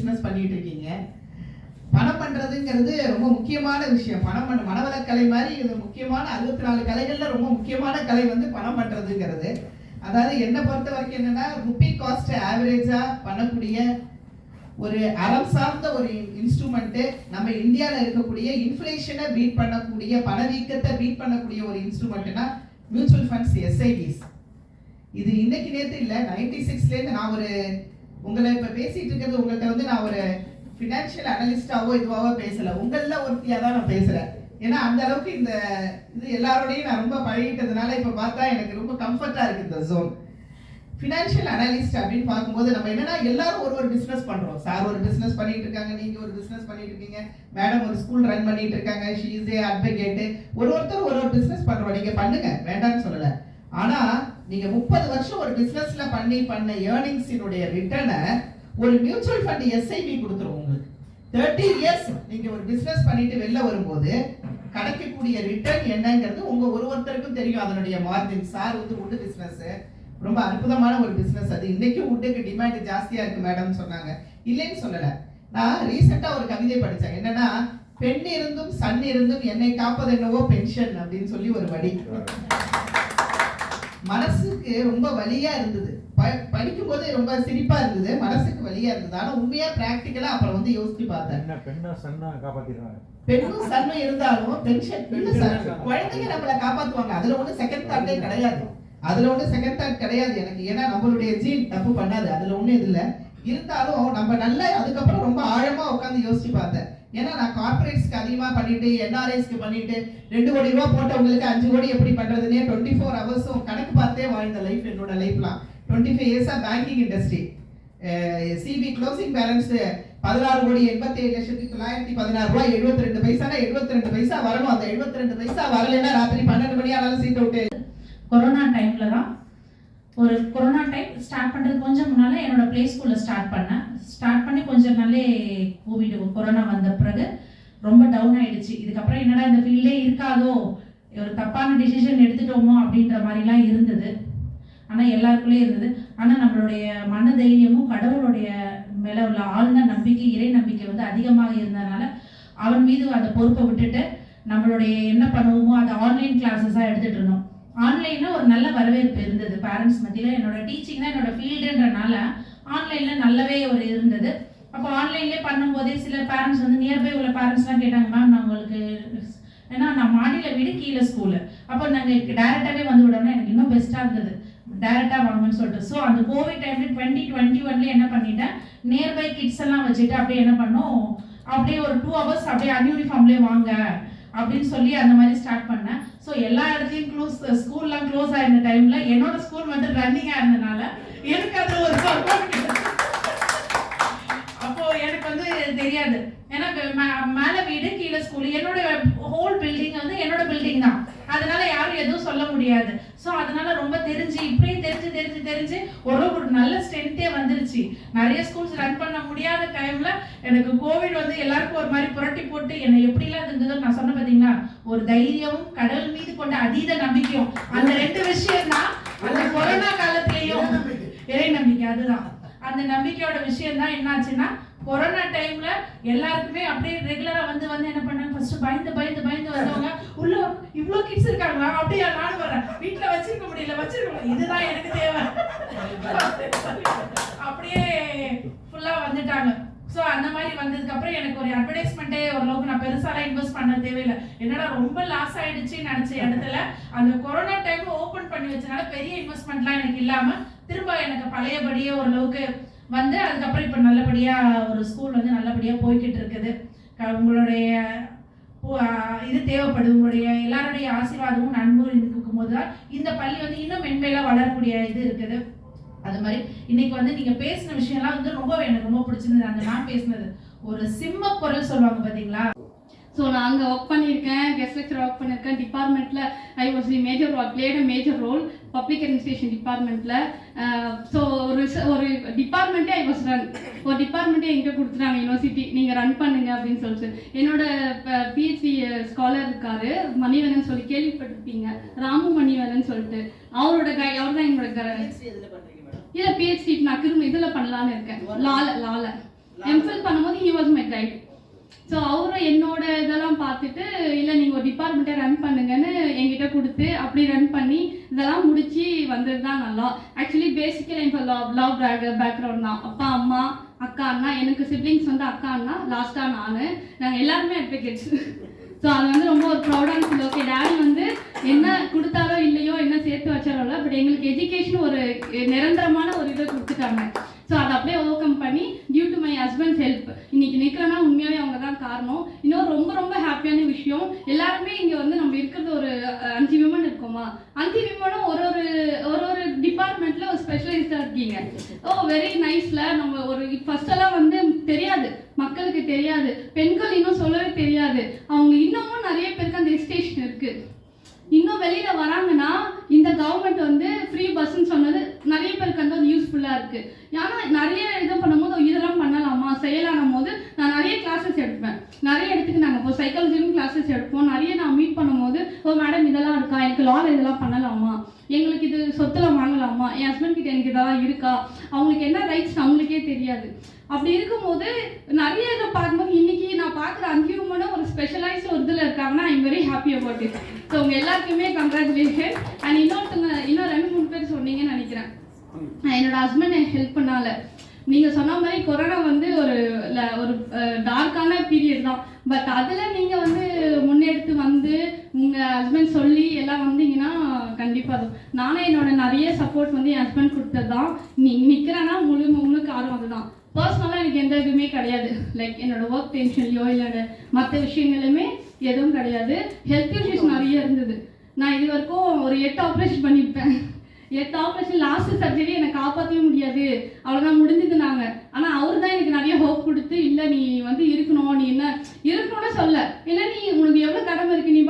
Business பண்ணிட்டு இருக்கீங்க. பணம் பண்றதுங்கிறது ரொம்ப முக்கியமான விஷயம். மனவளக்கலை மாதிரி இது முக்கியமான 64 கலைகள்ல ரொம்ப முக்கியமான கலை வந்து பணம் பண்றதுங்கிறது. அதாவது என்னை பொறுத்த வரைக்கும் என்னன்னா, ருப்பி காஸ்ட் ஆவரேஜா பண்ணக்கூடிய ஒரு அறம் சார்ந்த ஒரு இன்ஸ்ட்ருமெண்ட், நம்ம இந்தியாவில் இருக்கக்கூடிய இன்ஃப்ளேஷனை பீட் பண்ணக்கூடிய, பணவீக்கத்தை பீட் பண்ணக்கூடிய ஒரு இன்ஸ்ட்ருமெண்ட்னா மியூச்சுவல் ஃபண்ட்ஸ், எஸ்ஐபிஸ். இது இன்னைக்கு நேற்று இல்லை, 96லேருந்து நான் ஒரு உங்களை இப்போ பேசிட்டு இருக்கிறது உங்கள்கிட்ட வந்து நான் ஒரு ஃபினான்ஷியல் அனலிஸ்டாவோ இதுவாவோ பேசலை, உங்களில் ஒருத்தியாக தான் நான் பேசுகிறேன். ஏன்னா அந்த அளவுக்கு இந்த இது எல்லாரோடையும் நான் ரொம்ப பழகிட்டதுனால இப்போ பார்த்தா எனக்கு ரொம்ப கம்ஃபர்ட்டாக இருக்குது இந்த ஜோன். ஃபினான்ஷியல் அனலிஸ்ட் அப்படின்னு பார்க்கும்போது நம்ம என்னன்னா எல்லாரும் ஒரு பிஸ்னஸ் பண்ணுறோம். சார் ஒரு பிஸ்னஸ் பண்ணிட்டு இருக்காங்க, நீங்கள் ஒரு பிஸ்னஸ் பண்ணிட்டு இருக்கீங்க, மேடம் ஒரு ஸ்கூல் ரன் பண்ணிட்டு இருக்காங்க, ஷீ இஸ் ஏ அட்வொகேட்டு. ஒருத்தர் ஒரு பிஸ்னஸ் பண்ணுறோம். நீங்கள் பண்ணுங்க, வேண்டாம்னு சொல்லலை. ஆனால் நீங்கள் 30 வருஷம் ஒரு பிஸ்னஸ்ல பண்ண ஏர்னிங்ஸினுடைய ரிட்டர்னை ஒரு மியூச்சுவல் ஃபண்ட் எஸ்ஐபி கொடுத்துரும் உங்களுக்கு. 30 இயர்ஸ் நீங்கள் ஒரு பிஸ்னஸ் பண்ணிட்டு வெளில வரும்போது கிடைக்கக்கூடிய ரிட்டர்ன் என்னங்கிறது ஒருத்தருக்கும் தெரியும். அதனுடைய மார்ஜின். சார் வந்து உட் பிஸ்னஸ் ரொம்ப அற்புதமான ஒரு பிஸ்னஸ். அது இன்னைக்கும் உட்டுக்கு டிமாண்ட் ஜாஸ்தியா இருக்கு மேடம் சொன்னாங்க, இல்லைன்னு சொல்லல. நான் ரீசெண்டா ஒரு கவிதை படித்தேன். என்னன்னா, பெண் இருந்தும் சன் இருந்தும் என்னை காப்பது என்னவோ பென்ஷன் அப்படின்னு சொல்லி ஒரு வரி. மனசுக்கு ரொம்ப வலியா இருந்தது, படிக்கும் போது ரொம்ப சிரிப்பா இருந்தது, மனசுக்கு வலியா இருந்தது. ஆனா உண்மையா பிராக்டிக்கலா அப்புறம் வந்து யோசிச்சு பார்த்தேன். பெண்ணும் சன்னும் இருந்தாலும் பென்ஷன் குழந்தைங்க நம்மளை காப்பாத்துவாங்க. அதுல ஒண்ணு செகண்ட் தாட்டே கிடையாது. எனக்கு. ஏன்னா நம்மளுடைய ஜீன் தப்பு பண்ணாது, அதுல ஒண்ணு இது இல்லை. இருந்தாலும் நம்ம நல்லா அதுக்கப்புறம் ரொம்ப ஆழமா உட்காந்து யோசிச்சு பார்த்தேன். ஏன்னா நான் கார்பரேட்ஸ்க்கு அதிகமா பண்ணிட்டு, என்ஆர்ஐஸ்க்கு பண்ணிட்டு 2 கோடி ரூபாய் போட்டவங்களுக்கு 5 கோடி எப்படி பண்றதுன்னே 24 ஹவர்ஸும் கணக்கு பார்த்தே வாழ்ந்த லைஃப் என்னோட லைஃப்லாம். 25 இயர்ஸா பேங்கிங் இண்டஸ்ட்ரி. சிபி க்ளோசிங் பேலன்ஸ் 16,87,916 ரூபாய். 72 பைசானா 72 பைசா வரணும். அந்த 72 பைசா வரலைன்னா ராத்திரி 12 மணி ஆனாலும் சீட் அவுட். கொரோனா டைம்ல தான் ஒரு கொரோனா டைம் ஸ்டார்ட் பண்ணுறது கொஞ்சம் முன்னால என்னோட ப்ளே ஸ்கூலில் ஸ்டார்ட் பண்ணி கொஞ்சம் நாளே கொரோனா வந்த பிறகு ரொம்ப டவுன் ஆயிடுச்சு. இதுக்கப்புறம் என்னடா இந்த ஃபீல்டே இருக்காதோ, ஒரு தப்பான டிசிஷன் எடுத்துட்டோமோ அப்படின்ற மாதிரிலாம் இருந்தது. ஆனால் எல்லாருக்குள்ளே இருந்தது. ஆனால் நம்மளுடைய மன தைரியமும் கடவுளுடைய மேலே உள்ள ஆழ்ந்த நம்பிக்கை, இறை நம்பிக்கை வந்து அதிகமாக இருந்ததுனால அவன் மீது அந்த பொறுப்பை விட்டுட்டு நம்மளுடைய என்ன பண்ணுவோமோ அதை ஆன்லைன் கிளாஸஸாக எடுத்துகிட்டு இருந்தோம். ஆன்லைனில் ஒரு நல்ல வரவேற்பு இருந்தது பேரண்ட்ஸ் மத்தியில். என்னோட டீச்சிங் தான் என்னோட ஃபீல்டுன்றனால ஆன்லைனில் நல்லாவே ஒரு இருந்தது. அப்போ ஆன்லைன்லேயே பண்ணும்போதே சில பேரண்ட்ஸ் வந்து நியர்பை உள்ள பேரண்ட்ஸ்லாம் கேட்டாங்க, மேம் நான் உங்களுக்கு, ஏன்னா நான் மாடியில் வீடு கீழே ஸ்கூலு, அப்போ நாங்கள் டேரெக்டாகவே வந்து விடணும், எனக்கு இன்னும் பெஸ்ட்டாக இருந்தது டேரெக்டாக வாங்கன்னு சொல்லிட்டு. ஸோ அந்த கோவிட் டைமில் 2021 என்ன பண்ணிட்டேன், நியர்பை கிட்ஸ் எல்லாம் வச்சுட்டு அப்படியே என்ன பண்ணோம், அப்படியே ஒரு 2 hours அப்படியே அன்யூனிஃபார்ம்லேயே வாங்க அப்படின்னு சொல்லி அந்த மாதிரி ஸ்டார்ட் பண்ணேன். ஸோ எல்லா இடத்துலையும் ஸ்கூல்லாம் க்ளோஸ் ஆயிருந்த டைமில் என்னோட ஸ்கூல் மட்டும் ரன்னிங்காக இருந்ததுனால எனக்கு அது ஒரு அப்போ எனக்கு வந்து தெரியாது. ஏன்னா மேலே வீடு கீழே ஸ்கூல், என்னோட ஹோல் பில்டிங் வந்து என்னோட பில்டிங் தான், அதனால யாரும் எதுவும் சொல்ல முடியாது. ஸோ அதனால ரொம்ப இப்படியே தெரிஞ்சு ஒரு நல்ல ஸ்ட்ரென்த்தே வந்துருச்சு. நிறைய ஸ்கூல்ஸ் ரன் பண்ண முடியாத டைம்ல எனக்கு கோவிட் வந்து எல்லாருக்கும் ஒரு மாதிரி புரட்டி போட்டு என்னை எப்படிலாம் இருந்ததோ நான் சொன்ன பார்த்தீங்களா, ஒரு தைரியமும் கடவுள் மீது கொண்ட அதீத நம்பிக்கையும், அந்த 2 விஷயம் தான் அந்த கொரோனா காலத்திலையும் இறை நம்பிக்கை. அதுதான் அந்த நம்பிக்கையோட விஷயம் தான் என்னாச்சுன்னா, கொரோனா டைம்ல எல்லாருக்குமே அப்படியே ரெகுலரா வந்து என்ன பண்ணாங்க, ஃபர்ஸ்ட் பயந்து வந்தவங்க உள்ள இவ்வளவு கிட்ஸ் இருக்காங்க, அப்படியே நானும் வரேன், வீட்டுல வச்சிருக்க முடியல, இதுதான் எனக்கு தேவை, அப்படியே ஃபுல்லா வந்துட்டாங்க. ஸோ அந்த மாதிரி வந்ததுக்கு அப்புறம் எனக்கு ஒரு அட்வர்டைஸ்மெண்ட்டே ஓரளவுக்கு நான் பெருசாலாம் இன்வெஸ்ட் பண்ண தேவையில்லை. என்னடா ரொம்ப லாஸ் ஆயிடுச்சுன்னு நினைச்ச இடத்துல அந்த கொரோனா டைம் ஓப்பன் பண்ணி வச்சனால பெரிய இன்வெஸ்ட்மெண்ட்லாம் எனக்கு இல்லாம திரும்ப எனக்கு பழையபடியே ஓரளவுக்கு வந்து அதுக்கப்புறம் இப்போ நல்லபடியாக ஒரு ஸ்கூல் வந்து நல்லபடியாக போய்கிட்டு இருக்குது. உங்களுடைய இது தேவைப்படுது, உங்களுடைய எல்லாருடைய ஆசீர்வாதமும் நண்பரும் இருக்கும் போது தான் இந்த பள்ளி வந்து இன்னும் மென்மேலாக வளரக்கூடிய இது இருக்குது. அது மாதிரி இன்னைக்கு வந்து நீங்க பேசின விஷயம்லாம் வந்து எனக்கு ரொம்ப பிடிச்சிருந்தது. அந்த நான் பேசினது ஒரு சிம்ம குரல் சொல்லுவாங்க பார்த்தீங்களா. ஸோ நான் அங்கே ஒர்க் பண்ணியிருக்கேன், கெஸ்ட் லெக்சர் ஒர்க் பண்ணியிருக்கேன். டிபார்ட்மெண்ட்டில் I was played a major role public administration டிபார்ட்மெண்ட்டில். ஸோ ஒரு டிபார்ட்மெண்ட்டே ஐ வாஸ் ரன், ஒரு டிபார்ட்மெண்ட்டே எங்கே கொடுத்துட்டாங்க யூனிவர்சிட்டி, நீங்கள் ரன் பண்ணுங்க அப்படின்னு சொல்லிட்டு. என்னோட பிஹெச்டி ஸ்காலர் இருக்காரு மணிவனன் சொல்லி கேள்விப்பட்டிருப்பீங்க, ராமு மணிவனன் சொல்லிட்டு. அவர் தான் என்னோட இல்லை பிஹெச்டி நான் திரும்ப இதில் பண்ணலான்னு இருக்கேன், லால எம்ஃபில் பண்ணும்போது he was my guide. So அவரும் என்னோட இதெல்லாம் பார்த்துட்டு இல்லை நீங்கள் ஒரு டிபார்ட்மெண்ட்டை ரன் பண்ணுங்கன்னு என்கிட்ட கொடுத்து அப்படி ரன் பண்ணி இதெல்லாம் முடிச்சு வந்தது தான் நல்லா. ஆக்சுவலி பேசிக்கலி இப்போ லவ் பேக்ரவுண்ட் தான். அப்பா அம்மா அக்கா அண்ணா, எனக்கு சிப்ளிங்ஸ் வந்து அக்கா அண்ணா, லாஸ்ட்டாக நாங்கள் எல்லாருமே அட்வொகேட்ஸ். ஸோ அது வந்து ரொம்ப ஒரு ப்ரௌடான ஃபீல். ஓகே டேடி வந்து என்ன கொடுத்தாரோ இல்லையோ என்ன சேர்த்து வச்சாரோ இல்லை, பட் எங்களுக்கு எஜுகேஷன் ஒரு நிரந்தரமான ஒரு இதை கொடுத்துட்டாங்க. ஸோ அதை அப்படியே ஓவர் கம் பண்ணி due to my husband's help இன்னைக்கு நிற்கிறேன்னா உண்மையாகவே அவங்க தான் காரணம். இன்னொரு ரொம்ப ரொம்ப ஹாப்பியான விஷயம், எல்லாருமே இங்கே வந்து நம்ம இருக்கிறது ஒரு 5 விமன் இருக்கோமா, 5 விமனும் ஒரு ஒரு டிபார்ட்மெண்ட்ல ஒரு ஸ்பெஷலிஸ்டாக இருக்கீங்க. ஓ வெரி நைஸ்ல. நம்ம ஒரு ஃபர்ஸ்டெல்லாம் வந்து தெரியாது, மக்களுக்கு தெரியாது, பெண்கள் இன்னும் சொல்லவே தெரியாது. அவங்க இன்னமும் நிறைய பேருக்கு அந்த எஸ்டேஷன் இருக்கு. இன்னும் வெளியில வராங்கன்னா இந்த கவர்மெண்ட் வந்து ஃப்ரீ பஸ்ன்னு சொன்னது நிறைய பேருக்கு வந்து அது யூஸ்ஃபுல்லா இருக்கு. ஏன்னா நிறைய இது பண்ணும்போது இதெல்லாம் பண்ணலாமா செய்யலாம் போது நான் நிறைய கிளாஸஸ் எடுப்பேன். நிறைய இடத்துக்கு நாங்கள் இப்போ சைக்காலஜிலும் கிளாஸஸ் எடுப்போம். நிறைய நான் மீட் பண்ணும்போது ஓ மேடம் இதெல்லாம் இருக்கா, எனக்கு லால இதெல்லாம் பண்ணலாமா, எங்களுக்கு இது சொத்துல வாங்கலாமா, என் ஹஸ்பண்ட் கிட்ட எனக்கு இதெல்லாம் இருக்கா, அவங்களுக்கு என்ன ரைட்ஸ் அவங்களுக்கே தெரியாது. அப்படி இருக்கும்போது நிறைய இதை பார்க்கும்போது இன்னைக்கு நான் பார்க்குற 5 விமனும் ஒரு ஸ்பெஷலைஸ்ட் ஒரு இதில் இருக்காங்கன்னா I am very happy about it. So உங்க எல்லாருக்குமே கங்க்ராச்சுலேஷன். அண்ட் இன்னொருத்தவங்க இன்னும் 2-3 பேர் சொன்னீங்கன்னு நினைக்கிறேன். என்னோட ஹஸ்பண்ட் எனக்கு ஹெல்ப் பண்ணால. நீங்கள் சொன்ன மாதிரி கொரோனா வந்து ஒரு டார்க்கான பீரியட் தான். பட் அதில் நீங்கள் வந்து முன்னெடுத்து வந்து உங்கள் ஹஸ்பண்ட் சொல்லி எல்லாம் வந்தீங்கன்னா கண்டிப்பாக நானே என்னோட நிறைய சப்போர்ட் வந்து என் ஹஸ்பண்ட் கொடுத்தது தான். நிற்கிறேன்னா முழு காரணம் அதுதான். பர்சனலாக எனக்கு எந்த இதுவுமே கிடையாது. லைக் என்னோட ஒர்க் டென்ஷன்லையோ இல்லை மற்ற விஷயங்களுமே எதுவும் கிடையாது. ஹெல்த் இஷ்யூஸ் நிறைய இருந்தது. நான் இது வரைக்கும் ஒரு 8 ஆப்ரேஷன் பண்ணியிருப்பேன். 8 ஆப்ரேஷன் லாஸ்ட் சர்ஜரி என்னை காப்பாற்றவே முடியாது, அவ்வளோதான் முடிஞ்சது நாங்கள். ஆனால் அவர் தான் எனக்கு நிறைய ஹோப் கொடுத்து இல்லை நீ வந்து இருக்கணும், நீ என்ன இருக்கணும்னு சொல்ல, ஏன்னா நீ உனக்கு எவ்வளோ கடமை இருக்கு, நீ